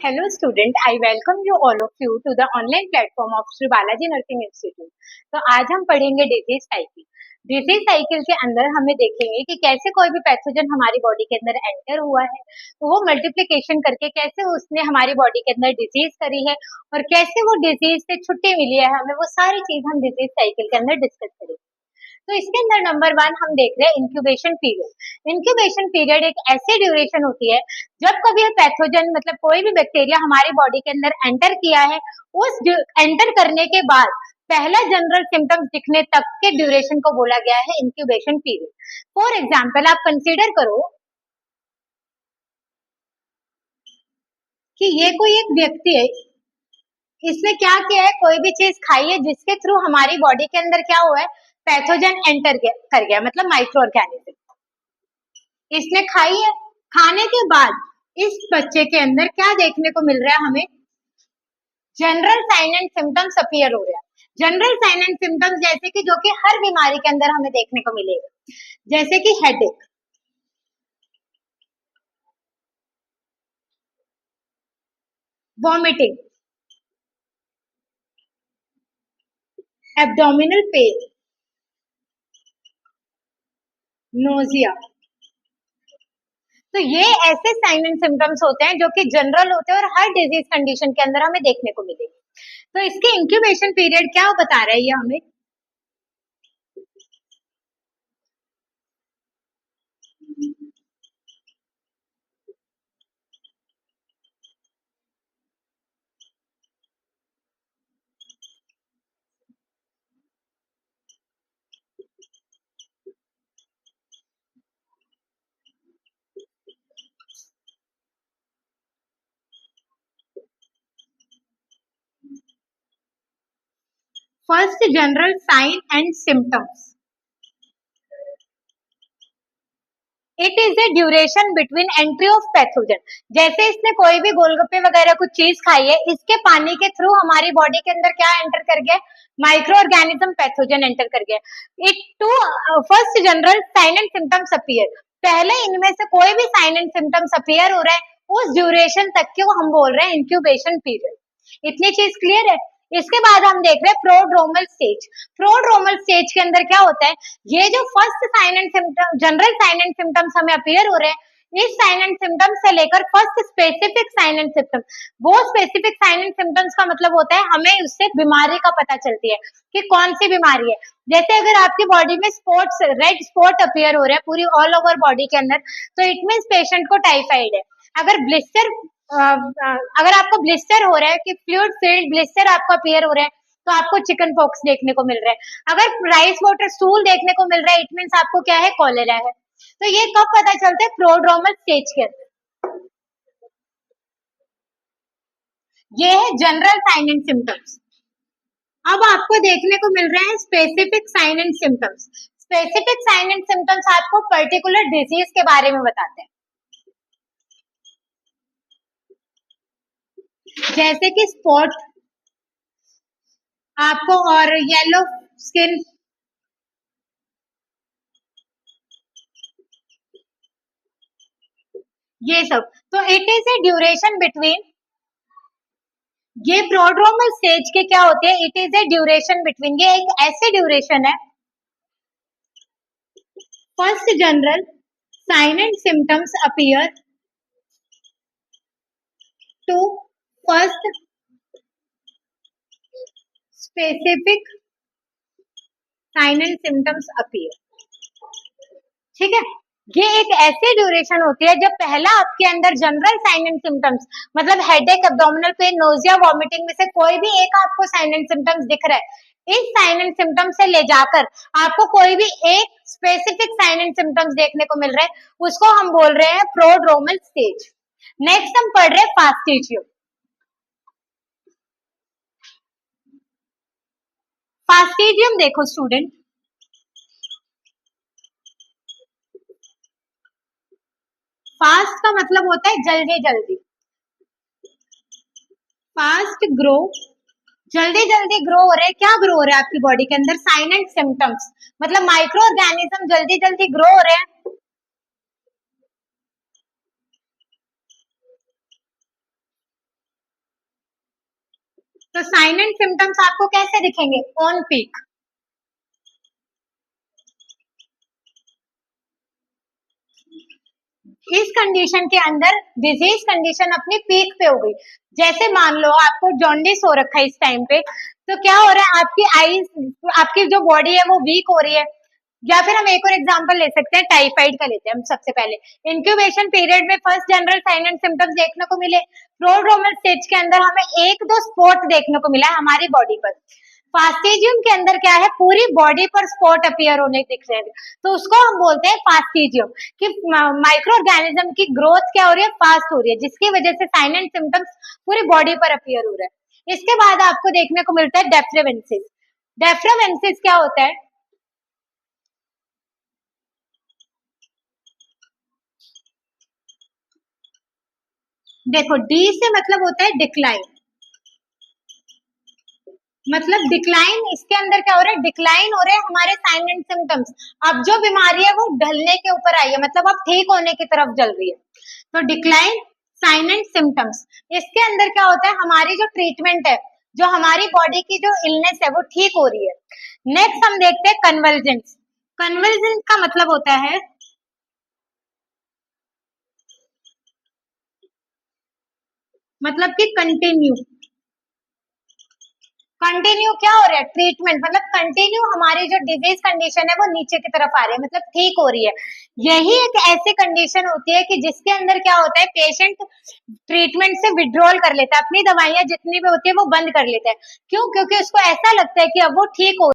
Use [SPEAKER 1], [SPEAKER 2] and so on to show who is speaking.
[SPEAKER 1] Hello student, I welcome you all of you to the online platform of Sri Balaji Nursing Institute. तो आज हम पढ़ेंगे disease cycle. Disease cycle के अंदर हमें देखेंगे कि कैसे कोई भी पैथोजन हमारी बॉडी के अंदर एंटर हुआ है, तो वो मल्टीप्लिकेशन करके कैसे उसने हमारी बॉडी के अंदर डिजीज करी है और कैसे वो डिजीज से छुट्टी मिली है हमें, वो सारी चीज हम डिजीज साइकिल के अंदर डिस्कस करेंगे। तो इसके अंदर नंबर 1 हम देख रहे हैं इंक्यूबेशन पीरियड। इंक्यूबेशन पीरियड एक ऐसी ड्यूरेशन होती है जब कभी पैथोजन मतलब कोई भी बैक्टीरिया हमारी बॉडी के अंदर एंटर किया है, उस एंटर करने के बाद पहला जनरल सिम्टम्स दिखने तक के ड्यूरेशन को बोला गया है इंक्यूबेशन पीरियड। फॉर एग्जाम्पल आप कंसीडर करो कि ये कोई एक व्यक्ति है, इसने क्या किया है, कोई भी चीज खाई है जिसके थ्रू हमारी बॉडी के अंदर क्या हुआ है, पैथोजन एंटर कर गया, मतलब माइक्रो ऑर्गेनिज्म इसने खाई है। खाने के बाद इस बच्चे के अंदर क्या देखने को मिल रहा है हमें, general sign and symptoms appear हो रहा है। जनरल साइन एंड सिम्टम्स जैसे कि जो कि हर बीमारी के अंदर हमें देखने को मिलेगा, जैसे कि headache, vomiting, abdominal pain, nausea. तो ये ऐसे साइन एंड सिम्टम्स होते हैं जो कि जनरल होते हैं और हर डिजीज कंडीशन के अंदर हमें देखने को मिलेगी। तो इसके इंक्यूबेशन पीरियड क्या बता रहा है ये हमें, first general sign and symptoms, it is a duration between entry of pathogen. जैसे इसने कोई भी गोलगप्पे वगैरह कुछ चीज खाई है, इसके पानी के थ्रू हमारी बॉडी के अंदर क्या एंटर कर गया, माइक्रो ऑर्गेनिज्म पैथोजन एंटर कर गया। It to first general sign and symptoms appear, पहले इनमें से कोई भी साइन एंड सिम्टम्स अपीयर हो रहा है, उस ड्यूरेशन तक के हम बोल रहे हैं इंक्यूबेशन पीरियड। इतनी चीज क्लियर है। इसके बाद हम देख रहे हैं प्रोड्रोमल स्टेज। प्रोड्रोमल स्टेज के अंदर क्या होता है, ये जो first sign and symptom general sign and symptoms हमें अपीयर हो रहे हैं, इस साइन एंड सिम्टम्स से लेकर first specific sign and symptom, वो स्पेसिफिक साइन एंड सिम्टम्स का मतलब होता है हमें उससे बीमारी का पता चलती है कि कौन सी बीमारी है। जैसे अगर आपकी बॉडी में स्पॉट्स, रेड स्पॉट अपीयर हो रहे हैं पूरी ऑल ओवर बॉडी के अंदर, तो इट मीन्स पेशेंट को टाइफाइड है। अगर ब्लिस्टर अगर आपको ब्लिस्टर हो रहा है कि फ्लूइड फील्ड ब्लिस्टर आपको अपीयर हो रहा है, तो आपको चिकन पॉक्स देखने को मिल रहा है। अगर राइस वाटर स्टूल देखने को मिल रहा है, इट मीन्स आपको क्या है, कॉलेरा है। तो ये कब पता चलता है, प्रोड्रोमल स्टेज के अंदर। ये है जनरल साइन एंड सिम्टम्स। अब आपको देखने को मिल रहे हैं specific sign and symptoms. Specific sign and symptoms आपको पर्टिकुलर डिजीज के बारे में बताते हैं, जैसे कि स्पॉट आपको, और येलो स्किन, ये सब। तो it is a duration between, ये प्रोड्रोमल स्टेज के क्या होते हैं, it is a duration between, ये एक ऐसी ड्यूरेशन है, first general sign and symptoms appear to first specific sign and symptoms appear. ठीक है, ये एक ऐसी ड्यूरेशन होती है जब पहला आपके अंदर जनरल साइन एंड सिम्टम्स, मतलब headache, abdominal pain, nausea, vomiting में से कोई भी एक आपको साइन एंड सिम्टम्स दिख रहा है, इस साइन एंड सिम्टम्स से ले जाकर आपको कोई भी एक स्पेसिफिक साइन एंड सिम्टम्स देखने को मिल रहा है, उसको हम बोल रहे हैं प्रोड्रोमल स्टेज। नेक्स्ट हम पढ़ रहे हैं फास्टिजियम। फास्टिजियम देखो स्टूडेंट, फास्ट का मतलब होता है जल्दी जल्दी, फास्ट ग्रो, जल्दी जल्दी ग्रो हो रहे हैं। क्या ग्रो हो रहा है आपकी बॉडी के अंदर, साइन एंड सिम्टम्स, मतलब माइक्रो ऑर्गेनिज्म जल्दी जल्दी ग्रो हो रहे हैं। साइन एंड सिम्टम्स आपको कैसे दिखेंगे? On peak. इस कंडीशन के अंदर डिजीज कंडीशन अपनी पीक पे हो गई। जैसे मान लो आपको जॉन्डिस हो रखा है इस टाइम पे, तो क्या हो रहा है, आपकी आईज, आपकी जो बॉडी है वो वीक हो रही है। या फिर हम एक और एग्जांपल ले सकते हैं, टाइफाइड का लेते हैं हम सबसे पहले। इंक्यूबेशन पीरियड में first general sign and symptoms देखने को मिले। प्रोड्रोमल स्टेज के अंदर हमें एक दो स्पॉट देखने को मिला है हमारी बॉडी पर। फास्टिजियम के अंदर क्या है, पूरी बॉडी पर स्पॉट अपीयर होने दिख रहे हैं, तो उसको हम बोलते हैं फास्टिजियम। कि माइक्रो ऑर्गेनिज्म की ग्रोथ क्या हो रही है, फास्ट हो रही है, जिसकी वजह से साइन एंड सिम्टम्स पूरी बॉडी पर अपीयर हो रहा है। इसके बाद आपको देखने को मिलता है डेफ्लेवेंसिस। डेफ्लेवेंसिस क्या होता है? देखो, डी से मतलब होता है डिक्लाइन, मतलब डिक्लाइन। इसके अंदर क्या हो रहा है, डिक्लाइन हो रहे हैं हमारे साइन एंड सिम्टम्स। अब जो बीमारी है वो ढलने के ऊपर आई है, मतलब अब ठीक होने की तरफ चल रही है। तो डिक्लाइन, साइन एंड सिम्टम्स। इसके अंदर क्या होता है, हमारी जो ट्रीटमेंट है, जो हमारी बॉडी की जो इलनेस है वो ठीक हो रही है। नेक्स्ट हम देखते हैं कन्वर्जेंस। कन्वर्जेंस का मतलब होता है, मतलब कि कंटिन्यू। कंटिन्यू क्या हो रहा है, ट्रीटमेंट, मतलब कंटिन्यू हमारी जो डिजीज कंडीशन है वो नीचे की तरफ आ रही है, मतलब ठीक हो रही है। यही एक ऐसी कंडीशन होती है कि जिसके अंदर क्या होता है, पेशेंट ट्रीटमेंट से विड्रॉल कर लेता है, अपनी दवाइयां जितनी भी होती है वो बंद कर लेता है। क्यों? क्योंकि उसको ऐसा लगता है कि अब वो ठीक हो